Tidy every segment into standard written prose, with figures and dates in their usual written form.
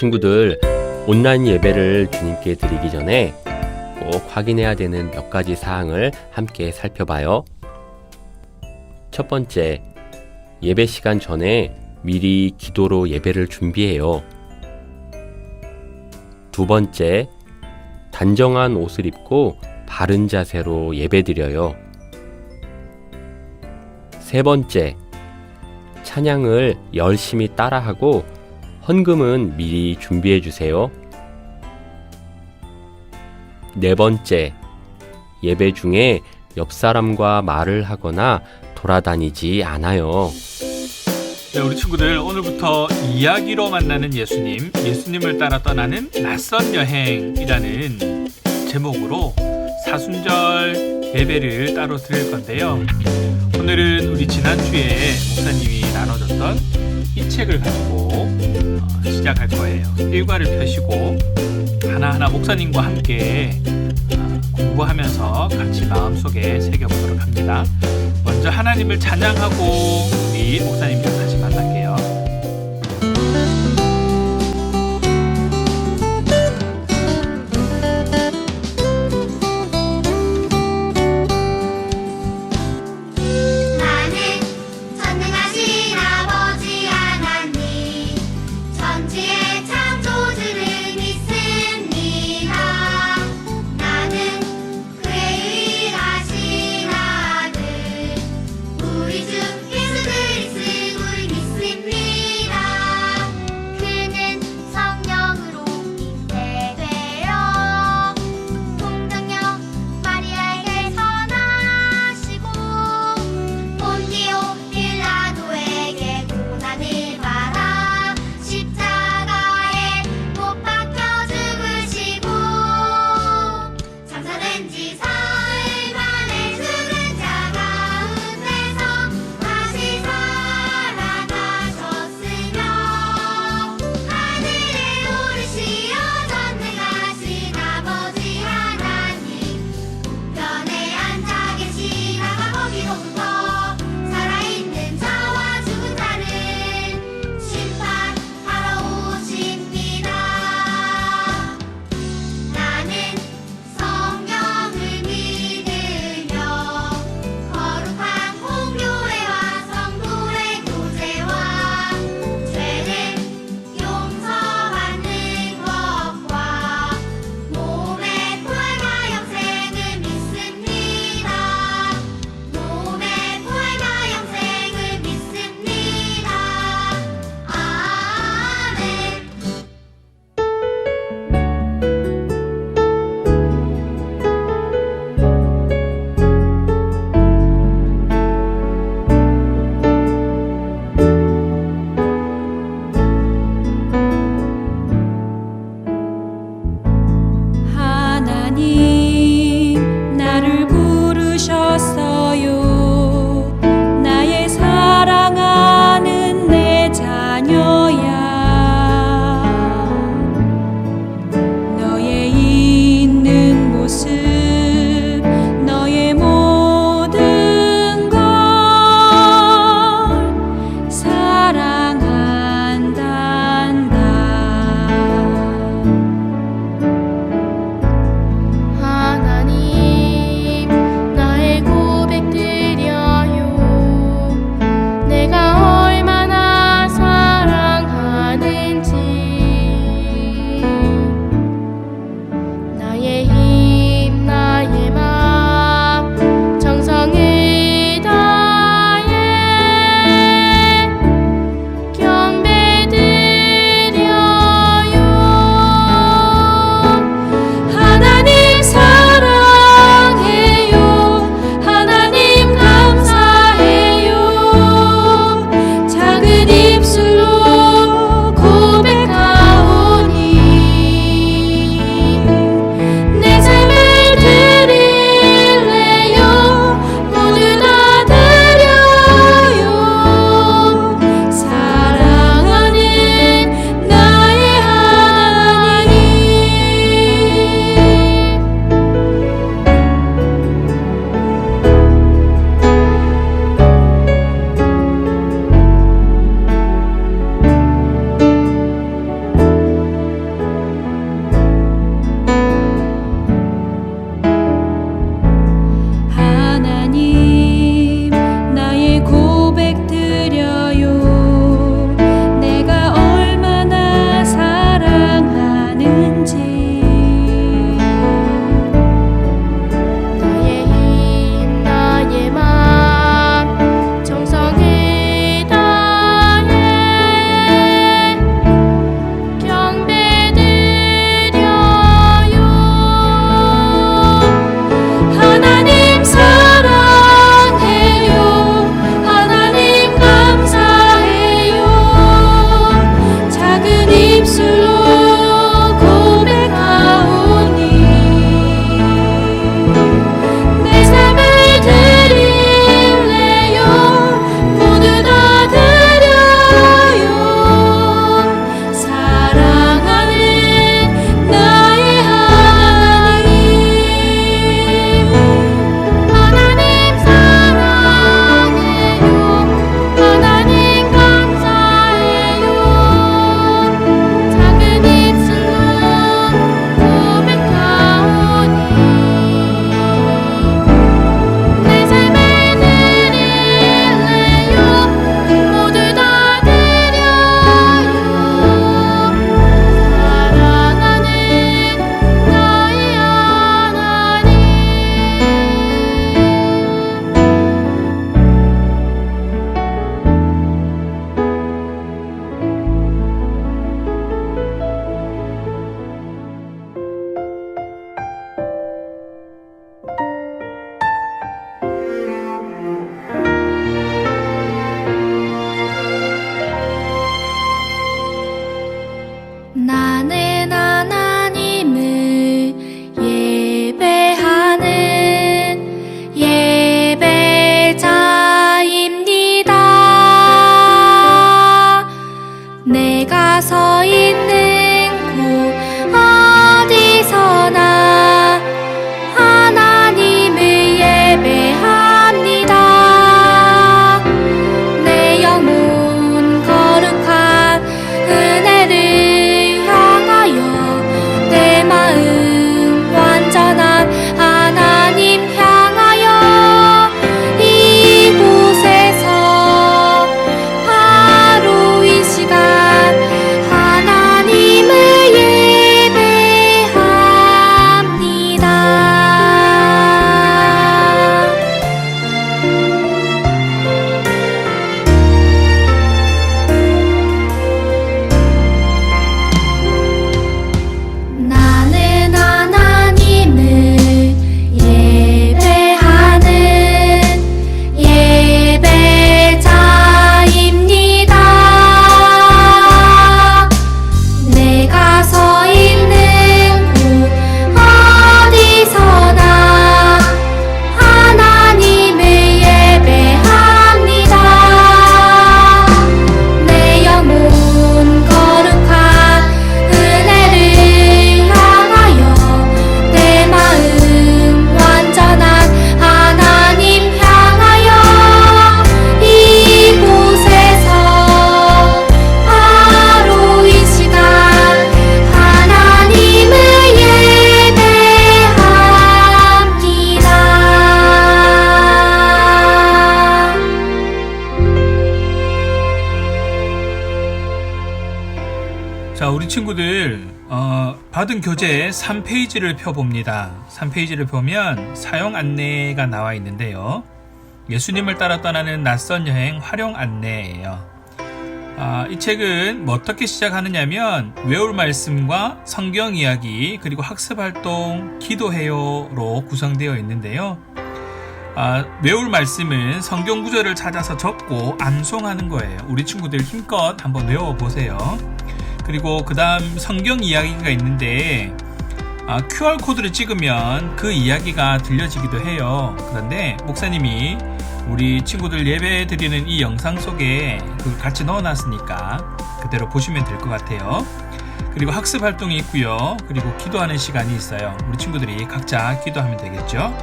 친구들, 온라인 예배를 주님께 드리기 전에 꼭 확인해야 되는 몇 가지 사항을 함께 살펴봐요. 첫 번째, 예배 시간 전에 미리 기도로 예배를 준비해요. 두 번째, 단정한 옷을 입고 바른 자세로 예배드려요. 세 번째, 찬양을 열심히 따라하고 헌금은 미리 준비해 주세요. 네 번째, 예배 중에 옆 사람과 말을 하거나 돌아다니지 않아요. 네, 우리 친구들, 오늘부터 이야기로 만나는 예수님, 예수님을 따라 떠나는 낯선 여행이라는 제목으로 사순절 예배를 따로 드릴 건데요. 오늘은 우리 지난주에 목사님이 나눠줬던 이 책을 가지고 시작할 거예요. 일과를 펴시고 하나하나 목사님과 함께 공부하면서 같이 마음속에 새겨보도록 합니다. 먼저 하나님을 찬양하고 우리 목사님과 다시 만날게요. 우리 주 예수 그리스도의 나는 하나님을 예배하는 예배자입니다. 내가 서 있는 곳 어디서나 하나님을 예배합니다. 내 영혼 거룩한 은혜를 향하여 내 마음 완전한 하나님 향하여 이곳에서 바로 이 시간 하나님을 예배합니다. 나는 하나님을 예배하는 예배자입니다. 내가 서 있는 곳 어디서나 하나님을 예배합니다. 내 영혼 거룩한 은혜를 향하여 내 마음 완전한 하나님 향하여 이곳에서 바로 이 시간 하나님을 예배합니다. 자, 우리 친구들 받은 교재 3페이지를 펴봅니다. 3페이지를 보면 사용 안내가 나와 있는데요. 예수님을 따라 떠나는 낯선 여행 활용 안내예요. 이 책은 뭐 어떻게 시작하느냐면 외울 말씀과 성경 이야기 그리고 학습활동 기도해요로 구성되어 있는데요. 외울 말씀은 성경 구절을 찾아서 적고 암송하는 거예요. 우리 친구들 힘껏 한번 외워보세요. 그리고 그 다음 성경 이야기가 있는데 QR코드를 찍으면 그 이야기가 들려지기도 해요. 그런데 목사님이 우리 친구들 예배 드리는 이 영상 속에 그걸 같이 넣어놨으니까 그대로 보시면 될 것 같아요. 그리고 학습 활동이 있고요. 그리고 기도하는 시간이 있어요. 우리 친구들이 각자 기도하면 되겠죠.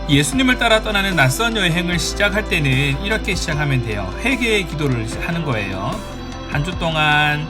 예수님을 따라 떠나는 낯선 여행을 시작할 때는 이렇게 시작하면 돼요. 회개의 기도를 하는 거예요. 한 주 동안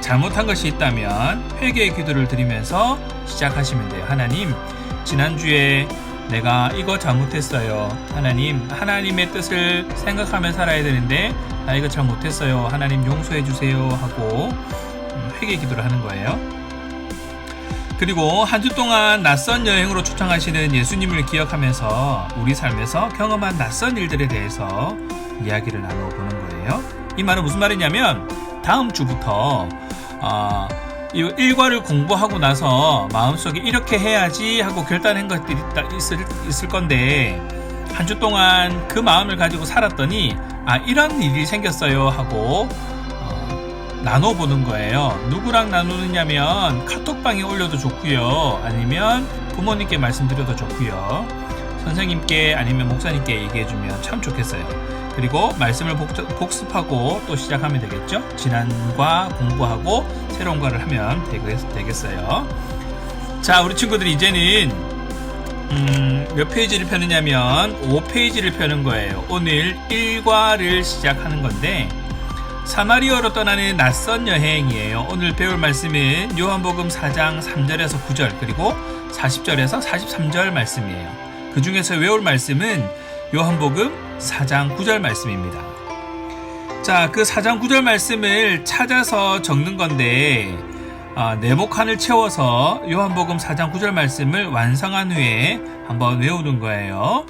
잘못한 것이 있다면 회개의 기도를 드리면서 시작하시면 돼요. 하나님, 지난주에 내가 이거 잘못했어요. 하나님, 하나님의 뜻을 생각하며 살아야 되는데 나 이거 잘못했어요. 하나님 용서해 주세요 하고 회개 기도를 하는 거예요. 그리고 한 주 동안 낯선 여행으로 초청하시는 예수님을 기억하면서 우리 삶에서 경험한 낯선 일들에 대해서 이야기를 나눠보는 거예요. 이 말은 무슨 말이냐면 다음 주부터 이 일과를 공부하고 나서 마음속에 이렇게 해야지 하고 결단한 것들이 있을 건데 한 주 동안 그 마음을 가지고 살았더니 이런 일이 생겼어요 하고 나눠보는 거예요. 누구랑 나누느냐면 카톡방에 올려도 좋고요. 아니면 부모님께 말씀드려도 좋고요. 선생님께 아니면 목사님께 얘기해주면 참 좋겠어요. 그리고 말씀을 복습하고 또 시작하면 되겠죠. 지난과 공부하고 새로운 거를 하면 되겠어요. 자, 우리 친구들이 이제는 몇 페이지를 펴느냐면 5페이지를 펴는 거예요. 오늘 1과를 시작하는 건데 사마리아로 떠나는 낯선 여행이에요. 오늘 배울 말씀은 요한복음 4장 3절에서 9절 그리고 40절에서 43절 말씀이에요. 그 중에서 외울 말씀은 요한복음 4장 9절 말씀입니다. 자, 그 4장 9절 말씀을 찾아서 적는 건데 네모칸을 채워서 요한복음 4장 9절 말씀을 완성한 후에 한번 외우는 거예요.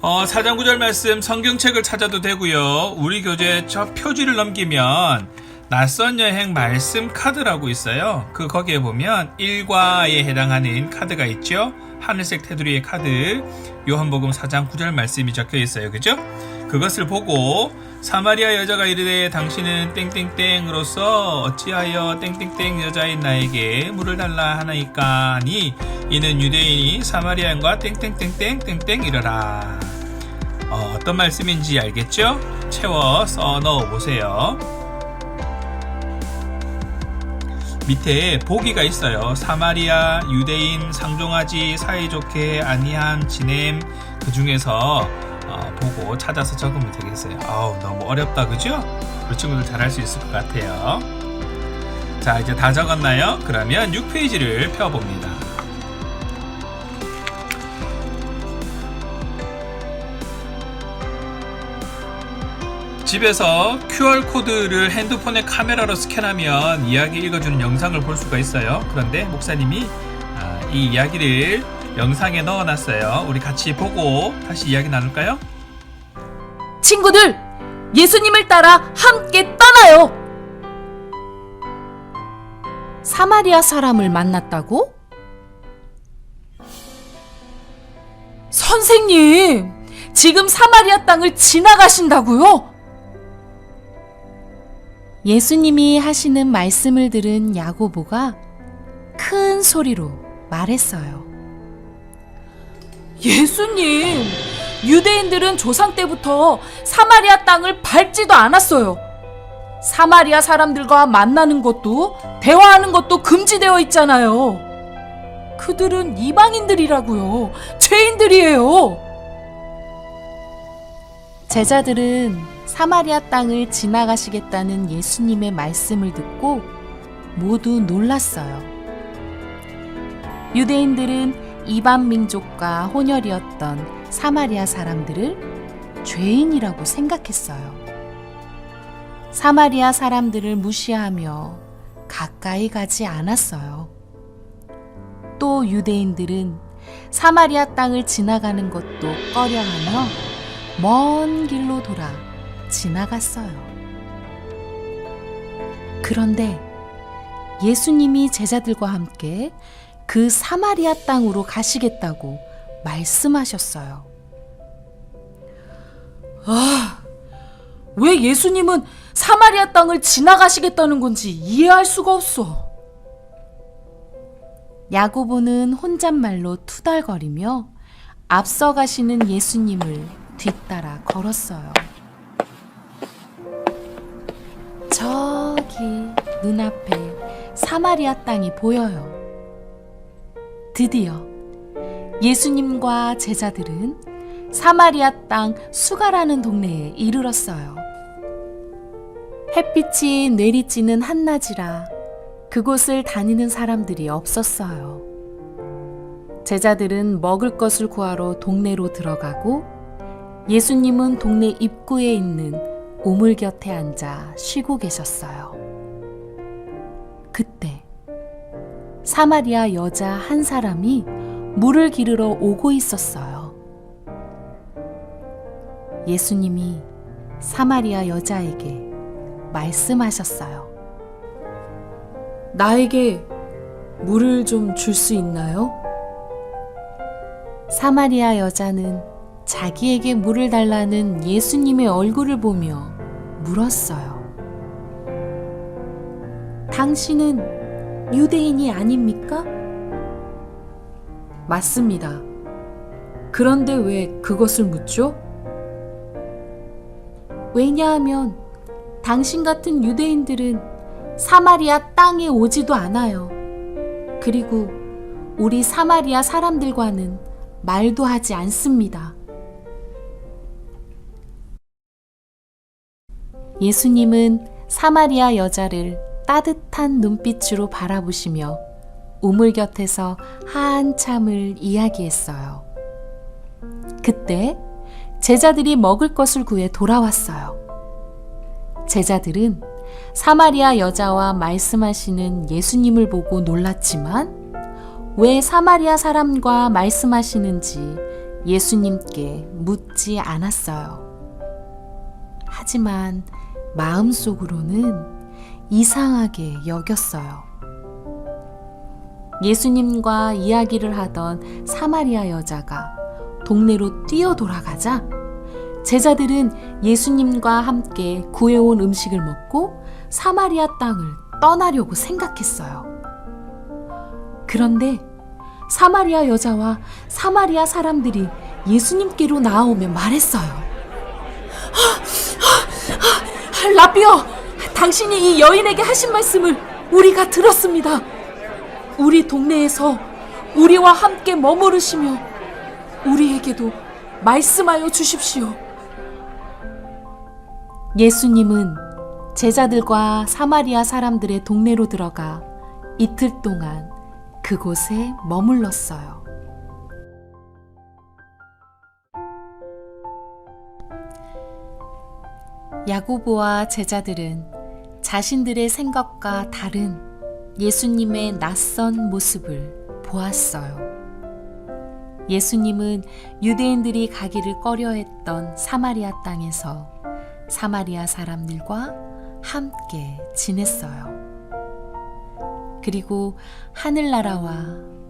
4장 9절 말씀 성경책을 찾아도 되고요. 우리 교재 저 표지를 넘기면 낯선 여행 말씀 카드라고 있어요. 거기에 보면 1과에 해당하는 카드가 있죠. 하늘색 테두리의 카드 요한복음 4장 9절 말씀이 적혀 있어요. 그죠? 그것을 보고 사마리아 여자가 이르되 당신은 땡땡땡으로서 어찌하여 땡땡땡 여자인 나에게 물을 달라 하나이까 하니 이는 유대인이 사마리아인과 땡땡땡땡땡땡 이러라. 어떤 말씀인지 알겠죠? 채워 써 넣어 보세요. 밑에 보기가 있어요. 사마리아, 유대인, 상종하지, 사이좋게, 아니함, 지냄. 그 중에서 보고 찾아서 적으면 되겠어요. 너무 어렵다, 그죠? 우리 친구들 잘할 수 있을 것 같아요. 자, 이제 다 적었나요? 그러면 6페이지를 펴봅니다. 집에서 QR코드를 핸드폰의 카메라로 스캔하면 이야기 읽어주는 영상을 볼 수가 있어요. 그런데 목사님이 이 이야기를 영상에 넣어놨어요. 우리 같이 보고 다시 이야기 나눌까요? 친구들, 예수님을 따라 함께 떠나요. 사마리아 사람을 만났다고? 선생님, 지금 사마리아 땅을 지나가신다고요? 예수님이 하시는 말씀을 들은 야고보가 큰 소리로 말했어요. 예수님, 유대인들은 조상 때부터 사마리아 땅을 밟지도 않았어요. 사마리아 사람들과 만나는 것도 대화하는 것도 금지되어 있잖아요. 그들은 이방인들이라고요. 죄인들이에요. 제자들은 사마리아 땅을 지나가시겠다는 예수님의 말씀을 듣고 모두 놀랐어요. 유대인들은 이방 민족과 혼혈이었던 사마리아 사람들을 죄인이라고 생각했어요. 사마리아 사람들을 무시하며 가까이 가지 않았어요. 또 유대인들은 사마리아 땅을 지나가는 것도 꺼려하며 먼 길로 돌아 지나갔어요. 그런데 예수님이 제자들과 함께 그 사마리아 땅으로 가시겠다고 말씀하셨어요. 왜 예수님은 사마리아 땅을 지나가시겠다는 건지 이해할 수가 없어. 야고보는 혼잣말로 투덜거리며 앞서가시는 예수님을 뒤따라 걸었어요. 저기 눈앞에 사마리아 땅이 보여요. 드디어 예수님과 제자들은 사마리아 땅 수가라는 동네에 이르렀어요. 햇빛이 내리쬐는 한낮이라 그곳을 다니는 사람들이 없었어요. 제자들은 먹을 것을 구하러 동네로 들어가고 예수님은 동네 입구에 있는 우물 곁에 앉아 쉬고 계셨어요. 그때 사마리아 여자 한 사람이 물을 기르러 오고 있었어요. 예수님이 사마리아 여자에게 말씀하셨어요. 나에게 물을 좀 줄 수 있나요? 사마리아 여자는 자기에게 물을 달라는 예수님의 얼굴을 보며 물었어요. 당신은 유대인이 아닙니까? 맞습니다. 그런데 왜 그것을 묻죠? 왜냐하면 당신 같은 유대인들은 사마리아 땅에 오지도 않아요. 그리고 우리 사마리아 사람들과는 말도 하지 않습니다. 예수님은 사마리아 여자를 따뜻한 눈빛으로 바라보시며 우물 곁에서 한참을 이야기했어요. 그때 제자들이 먹을 것을 구해 돌아왔어요. 제자들은 사마리아 여자와 말씀하시는 예수님을 보고 놀랐지만 왜 사마리아 사람과 말씀하시는지 예수님께 묻지 않았어요. 하지만 마음속으로는 이상하게 여겼어요. 예수님과 이야기를 하던 사마리아 여자가 동네로 뛰어 돌아가자 제자들은 예수님과 함께 구해온 음식을 먹고 사마리아 땅을 떠나려고 생각했어요. 그런데 사마리아 여자와 사마리아 사람들이 예수님께로 나아오며 말했어요. 라비어, 당신이 이 여인에게 하신 말씀을 우리가 들었습니다. 우리 동네에서 우리와 함께 머무르시며 우리에게도 말씀하여 주십시오. 예수님은 제자들과 사마리아 사람들의 동네로 들어가 이틀 동안 그곳에 머물렀어요. 야고보와 제자들은 자신들의 생각과 다른 예수님의 낯선 모습을 보았어요. 예수님은 유대인들이 가기를 꺼려했던 사마리아 땅에서 사마리아 사람들과 함께 지냈어요. 그리고 하늘나라와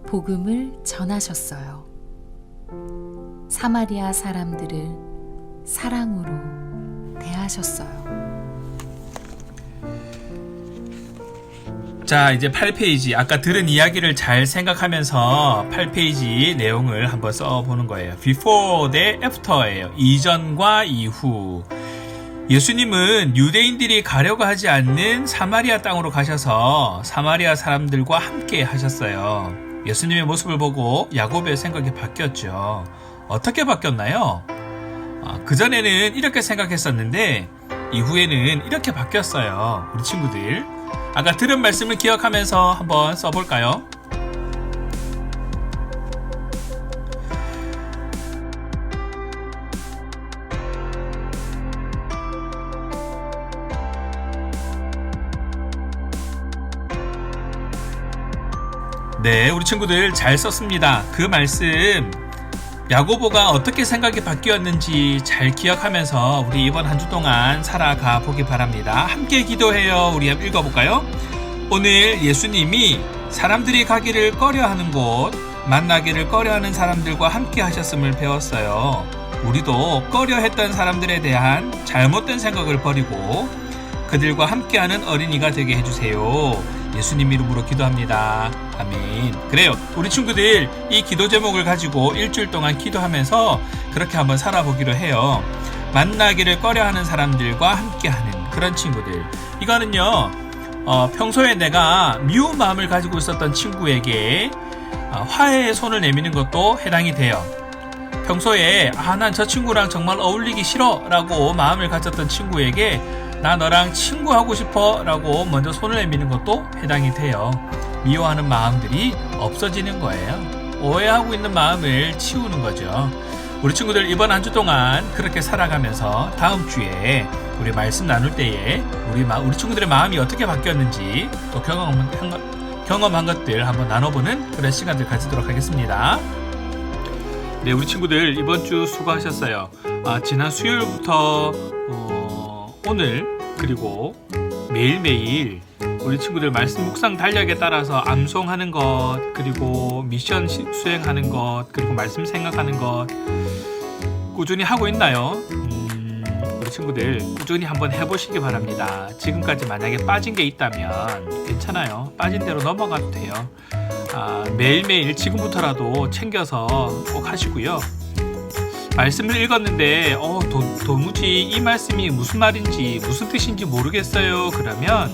복음을 전하셨어요. 사마리아 사람들을 사랑으로 대하셨어요. 자, 이제 8페이지. 아까 들은 이야기를 잘 생각하면서 8페이지 내용을 한번 써보는 거예요. Before 대 After예요. 이전과 이후. 예수님은 유대인들이 가려고 하지 않는 사마리아 땅으로 가셔서 사마리아 사람들과 함께 하셨어요. 예수님의 모습을 보고 야고보의 생각이 바뀌었죠. 어떻게 바뀌었나요? 그전에는 이렇게 생각했었는데 이후에는 이렇게 바뀌었어요. 우리 친구들, 아까 들은 말씀을 기억하면서 한번 써볼까요? 네, 우리 친구들 잘 썼습니다. 그 말씀 야고보가 어떻게 생각이 바뀌었는지 잘 기억하면서 우리 이번 한 주 동안 살아가 보기 바랍니다. 함께 기도해요. 우리 한번 읽어볼까요? 오늘 예수님이 사람들이 가기를 꺼려하는 곳, 만나기를 꺼려하는 사람들과 함께 하셨음을 배웠어요. 우리도 꺼려했던 사람들에 대한 잘못된 생각을 버리고 그들과 함께하는 어린이가 되게 해주세요. 예수님 이름으로 기도합니다. 아멘. 그래요. 우리 친구들 이 기도 제목을 가지고 일주일 동안 기도하면서 그렇게 한번 살아보기로 해요. 만나기를 꺼려하는 사람들과 함께하는 그런 친구들. 이거는요, 평소에 내가 미운 마음을 가지고 있었던 친구에게 화해의 손을 내미는 것도 해당이 돼요. 평소에 난 저 친구랑 정말 어울리기 싫어 라고 마음을 가졌던 친구에게 나 너랑 친구하고 싶어 라고 먼저 손을 내미는 것도 해당이 돼요. 미워하는 마음들이 없어지는 거예요. 오해하고 있는 마음을 치우는 거죠. 우리 친구들 이번 한 주 동안 그렇게 살아가면서 다음 주에 우리 말씀 나눌 때에 우리 친구들의 마음이 어떻게 바뀌었는지 또 경험한 것들 한번 나눠보는 그런 시간들 가지도록 하겠습니다. 네, 우리 친구들 이번 주 수고하셨어요. 지난 수요일부터 오늘 그리고 매일매일 우리 친구들 말씀 묵상 달력에 따라서 암송하는 것, 그리고 미션 수행하는 것, 그리고 말씀 생각하는 것 꾸준히 하고 있나요? 우리 친구들 꾸준히 한번 해보시기 바랍니다. 지금까지 만약에 빠진 게 있다면 괜찮아요. 빠진 대로 넘어가도 돼요. 매일매일 지금부터라도 챙겨서 꼭 하시고요. 말씀을 읽었는데 도무지 이 말씀이 무슨 말인지 무슨 뜻인지 모르겠어요. 그러면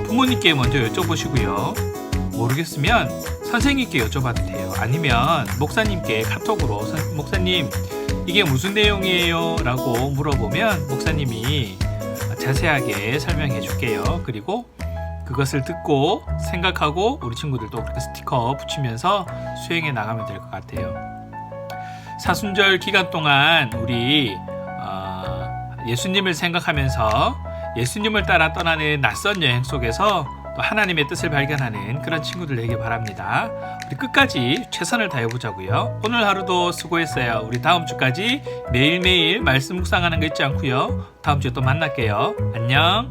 부모님께 먼저 여쭤보시고요. 모르겠으면 선생님께 여쭤봐도 돼요. 아니면 목사님께 카톡으로 목사님 이게 무슨 내용이에요? 라고 물어보면 목사님이 자세하게 설명해 줄게요. 그리고 그것을 듣고 생각하고 우리 친구들도 그렇게 스티커 붙이면서 수행해 나가면 될 것 같아요. 사순절 기간 동안 우리 예수님을 생각하면서 예수님을 따라 떠나는 낯선 여행 속에서 또 하나님의 뜻을 발견하는 그런 친구들 되길 바랍니다. 우리 끝까지 최선을 다해보자고요. 오늘 하루도 수고했어요. 우리 다음 주까지 매일매일 말씀 묵상하는 거 잊지 않고요. 다음 주에 또 만날게요. 안녕.